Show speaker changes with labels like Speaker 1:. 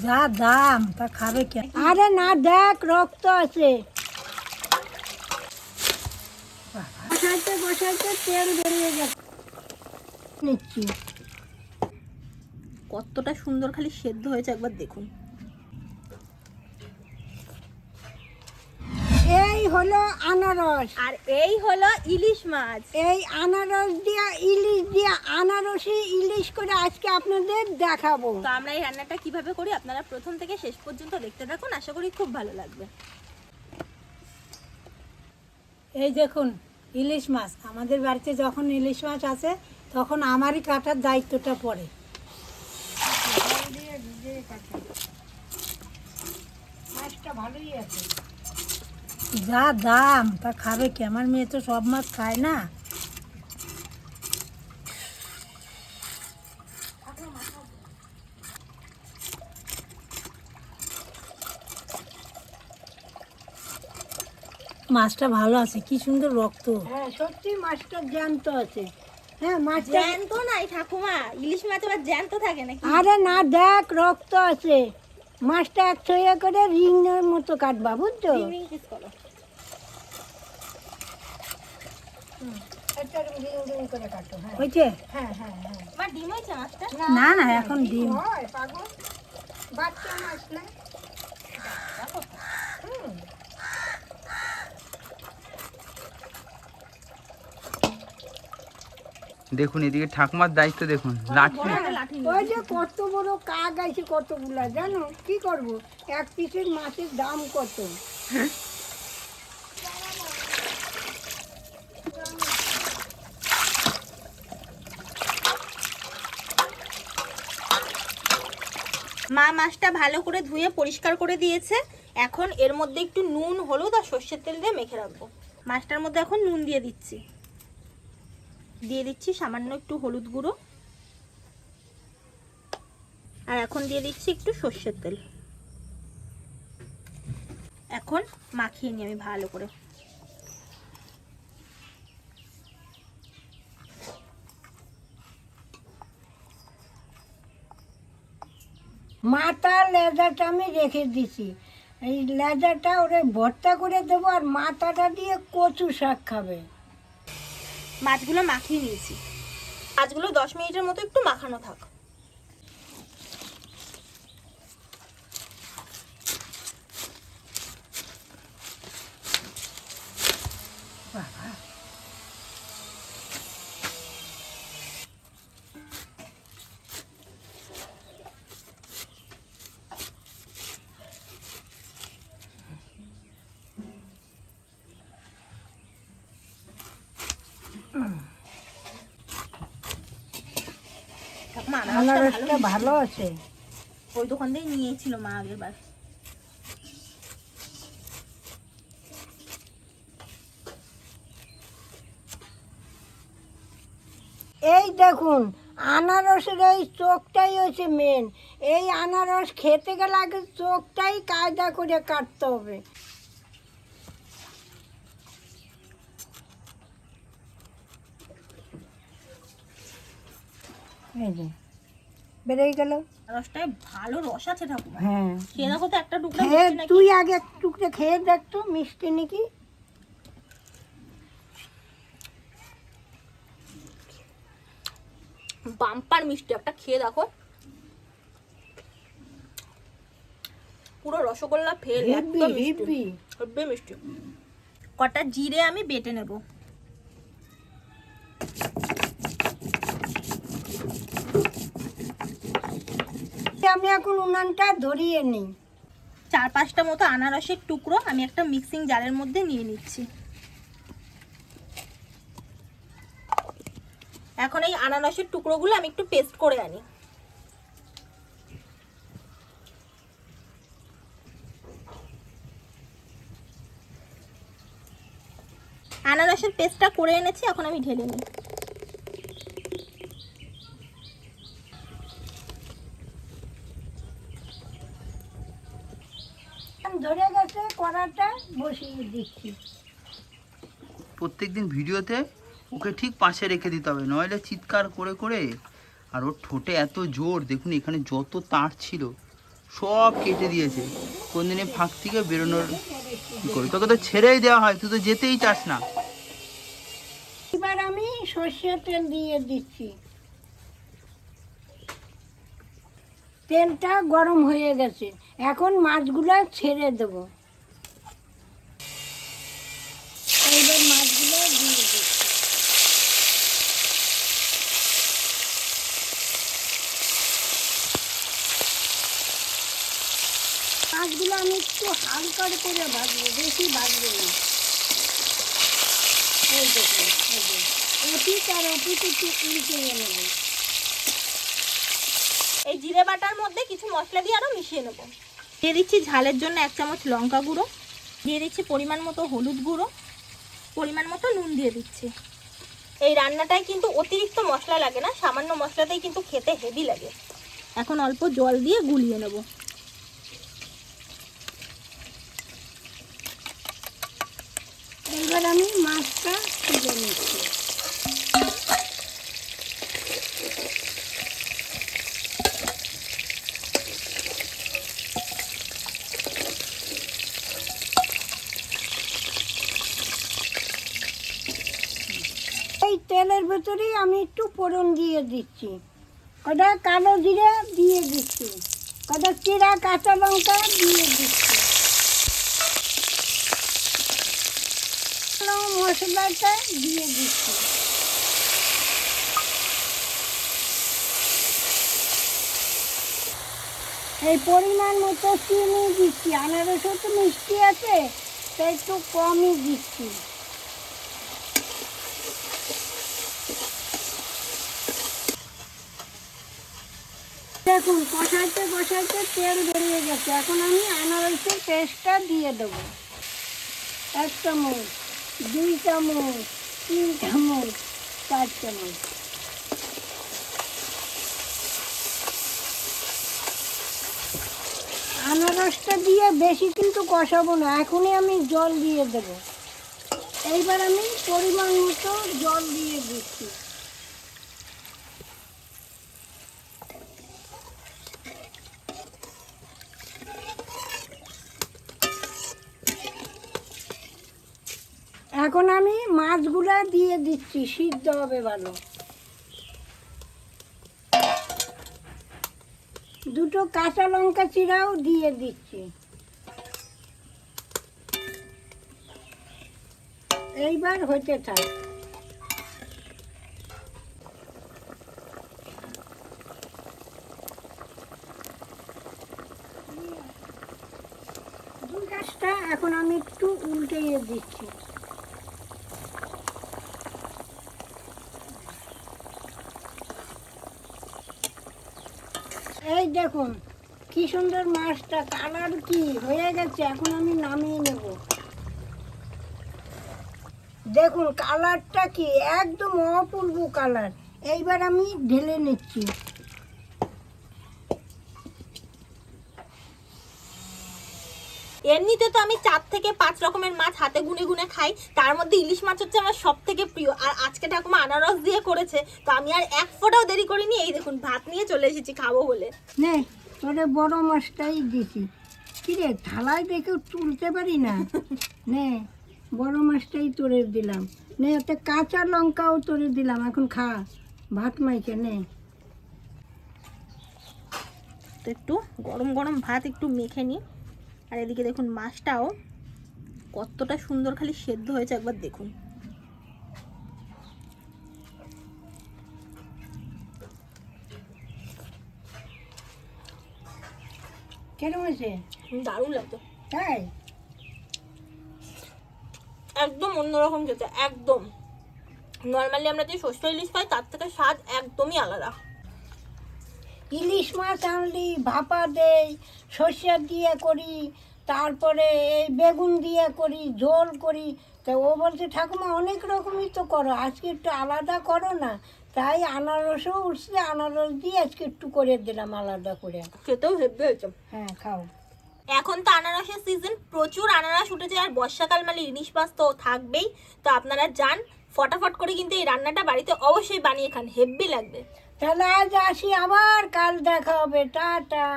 Speaker 1: যা দাম তা খাবে কে? আরে না, দেখ রক্ত আছে। বসাইতে বসাইতে তেল বেরিয়ে গেছে। নিচ্ছি।
Speaker 2: কতটা সুন্দর খালি সেদ্ধ হয়েছে একবার দেখুন।
Speaker 1: এই হলো আনারস,
Speaker 2: আর এই হলো ইলিশ মাছ।
Speaker 1: এই আনারস দিয়ে ইলিশ দিয়ে আনারসে ইলিশ করে আজকে আপনাদের দেখাবো।
Speaker 2: তো আমরা এই রান্নাটা কিভাবে করি আপনারা প্রথম থেকে শেষ পর্যন্ত দেখতে থাকুন, আশা করি খুব ভালো লাগবে।
Speaker 1: এই দেখুন ইলিশ মাছ। আমাদের বাড়িতে যখন ইলিশ মাছ আছে তখন আমারই কাটার দায়িত্বটা পড়ে। মাছটা ভালোই আছে। যা দাম তা খাবে কি? আমার মেয়ে তো সব মাছ খায় না। মাছটা ভালো আছে, কি সুন্দর রক্ত। হ্যাঁ সত্যি মাছটা জ্যান্ত আছে। হ্যাঁ মাছটা
Speaker 2: জ্যান্ত নাই ঠাকুমা, ইলিশ মাছ আবার জ্যান্ত থাকে নাকি?
Speaker 1: আরে না, দেখ রক্ত আছে। মাছটা এক ছইয়া করে রিংয়ের মতো কাটবা, বুঝছো?
Speaker 2: রিং পিস করো।
Speaker 1: হয়েছে?
Speaker 2: মা ডিম হয়েছে মাছটা?
Speaker 1: না না, এখন ডিম।
Speaker 3: দেখুন এদিকে ঠাকুমার দায়িত্ব দেখুন, লাঠি।
Speaker 2: বড় একটা লাঠি নিয়ে।
Speaker 1: ওই যে কত বড় কাক আছে, কতগুলা জানো? কি করব, এক পিসের মাছের দাম কত?
Speaker 2: মা মাছটা ভালো করে ধুয়ে পরিষ্কার করে দিয়েছে। এখন এর মধ্যে একটু নুন, হলুদ আর সর্ষের তেল দিয়ে মেখে রাখবো। মাছটার মধ্যে এখন নুন দিয়ে দিচ্ছি, সামান্য একটু হলুদ গুঁড়ো, আর এখন দিয়ে দিচ্ছি একটু সর্ষের তেল। এখন মাখিয়ে নিই আমি ভালো করে।
Speaker 1: মাথা লেজাটা আমি রেখে দিছি, এই লেজাটা ওরে ভর্তা করে দেবো, আর মাথাটা দিয়ে কচু শাক খাবে।
Speaker 2: মাছগুলো মাখিয়ে নিয়েছি, মাছগুলো 10 মিনিটের মতো একটু মাখানো থাক।
Speaker 1: আনারসটা ভালো আছে।
Speaker 2: ওই দোকান থেকে নিয়েছিল মা আগের বার।
Speaker 1: এই দেখুন আনারসের এই চোখটাই হচ্ছে মেন। এই আনারস খেতে গেলে আগে চোখটাই কায়দা করে কাটতে হবে। এই যে বেরিয়ে গেল।
Speaker 2: রসটায় ভালো রস আছে ঠাকুমা।
Speaker 1: হ্যাঁ
Speaker 2: খেয়ে দেখো তো একটা টুকরা
Speaker 1: খেয়ে,
Speaker 2: মিষ্টি নাকি?
Speaker 1: তুই আগে এক টুকরো খেয়ে দেখ তো মিষ্টি নাকি।
Speaker 2: বাম্পার মিষ্টি, একটা খেয়ে দেখো। পুরো রসগোল্লা ফেল,
Speaker 1: হেব্বি
Speaker 2: একদম
Speaker 1: হেব্বি।
Speaker 2: হেব্বি মিষ্টি। কটা জিরে আমি বেটে নেব।
Speaker 1: আমি এখন উনানটা ধরিয়ে নিই।
Speaker 2: 4-5টা মতো আনারসের টুকরো আমি একটা মিক্সিং জারের মধ্যে নিয়ে নিচ্ছি। এখন এই আনারসের টুকরোগুলো আমি একটু পেস্ট করে আনি। আনারসের পেস্টটা করে এনেছি, এখন আমি ঢেলে নিই।
Speaker 1: ধরে গেছে, কড়াটা বসিয়ে দিচ্ছি।
Speaker 3: প্রত্যেকদিন ভিডিওতে ওকে ঠিক পাশে রেখে দিতে হবে, নইলে চিৎকার করে করে। আর ওর ঠোঁটে এত জোর, দেখুন এখানে যত তার ছিল সব কেটে দিয়েছে। কোনদিনে ফাঁক থেকে বেরোনোর কি করবি, তোকে তো ছেড়েই দেওয়া হয়, তুই তো যেতেই চাস না।
Speaker 1: এবার আমি সর্ষের তেল দিয়ে দিচ্ছি। তেলটা গরম হয়ে গেছে, এখন মাছগুলো ছেড়ে দেবো। এইবার মাছগুলো দিয়ে দিচ্ছি। মাছগুলো আমি একটু হালকা করে ভাজবো, বেশি ভাজবো না। এই দেখুন, এই যে অতীত আর অতীত একটু উল্টে নেবো।
Speaker 2: এই জিরে বাটার মধ্যে কিছু মশলা দিয়ে আরও মিশিয়ে নেবো। দিয়ে দিচ্ছি ঝালের জন্য 1 চামচ লঙ্কা গুঁড়ো, দিয়ে দিচ্ছি পরিমাণ মতো হলুদ গুঁড়ো, পরিমাণ মতো নুন দিয়ে দিচ্ছি। এই রান্নাটায় কিন্তু অতিরিক্ত মশলা লাগে না, সামান্য মশলাতেই কিন্তু খেতে হেভি লাগে। এখন অল্প জল দিয়ে গুলিয়ে নেব।
Speaker 1: এবার আমি মাছটা তুলে নিচ্ছি। এই তেলের ভেতরেই আমি একটু ফোড়ন দিয়ে দিচ্ছি। কটা কালো জিরে দিয়ে দিচ্ছি, কটা চিরা কাঁচা লঙ্কা দিয়ে দিচ্ছি। মশলাটা দিয়ে দিচ্ছি। এই পরিমাণ মতো চিনি দিচ্ছি, আনারসও তো মিষ্টি আছে তাই একটু কমই দিচ্ছি। দেখুন কষাইতে কষাইতে তেল বেরিয়ে গেছে, এখন আমি আনারসের পেস্টটা দিয়ে দেবো। 1 চামচ, 2 চামচ, 3 চামচ, 4 চামচ। আনারসটা দিয়ে বেশি কিন্তু কষাবো না, এখনই আমি জল দিয়ে দেবো। এইবার আমি পরিমাণ মতো জল দিয়ে দিচ্ছি। এখন আমি মাছগুলা দিয়ে দিচ্ছি, সিদ্ধ হবে ভালো। 2 কাঁচা লঙ্কা চিরাও দিয়ে দিচ্ছি। এইবার হতে থাক। গাছটা এখন আমি একটু উল্টে দিচ্ছি। এই দেখুন কি সুন্দর মাছটা, কালার কি হয়ে গেছে। এখন আমি নামিয়ে নেব। দেখুন কালারটা কি একদম অপূর্ব কালার। এইবার আমি ঢেলে নিচ্ছি।
Speaker 2: এমনিতে তো আমি 4 থেকে 5 রকমের মাছ হাতে গুনে গুনে খাই, তার মধ্যে ইলিশ মাছ হচ্ছে আমার সব থেকে প্রিয়। আর আজকে ঠাকুমা আনারস দিয়ে করেছে, তো আমি আর এক ফোঁটাও দেরি করিনি। এই দেখুন ভাত নিয়ে চলে এসেছি খাবো বলে।
Speaker 1: নে তোরে বড় মাছটাই দিছি। কিরে থালায় দেখে তুলতে পারি না। নে বড় মাছটাই তোরে দিলাম। নে এতে কাঁচা লঙ্কাও তোরে দিলাম, এখন খা ভাত মাইকে নে।
Speaker 2: তো একটু গরম গরম ভাত একটু মেখে নিই। আর এদিকে দেখুন মাছটাও কতটা সুন্দর খালি সেদ্ধ হয়েছে, একবার দেখুন।
Speaker 1: কেমন হয়েছে?
Speaker 2: দারুণ লাগতো,
Speaker 1: তাই
Speaker 2: একদম অন্যরকম খেতে, একদম। নর্মালি আমরা যে সর্ষে ইলিশ খাই তার থেকে স্বাদ একদমই আলাদা।
Speaker 1: ইলিশ মাছ আনলি ভাপা দেই, সর্ষে দিয়ে করি, তারপরে এই বেগুন দিয়ে করি, ঝোল করি। তা ও বলছে ঠাকুমা অনেক রকমই তো করো, আজকে একটু আলাদা করো না। তাই আনারসও উঠছে, আনারস দিয়ে আজকে একটু করে দিলাম আলাদা করে।
Speaker 2: খেতেও হেব্বি হয়েছে।
Speaker 1: হ্যাঁ খাও।
Speaker 2: এখন তো আনারসের সিজন, প্রচুর আনারস উঠেছে। আর বর্ষাকাল মানে ইলিশ মাছ তো থাকবেই। তো আপনারা যান ফটাফট করে কিন্তু এই রান্নাটা বাড়িতে অবশ্যই বানিয়ে খান, হেব্বি লাগবে।
Speaker 1: তাহলে আজ আসি, আবার কাল দেখা হবে। টাটা।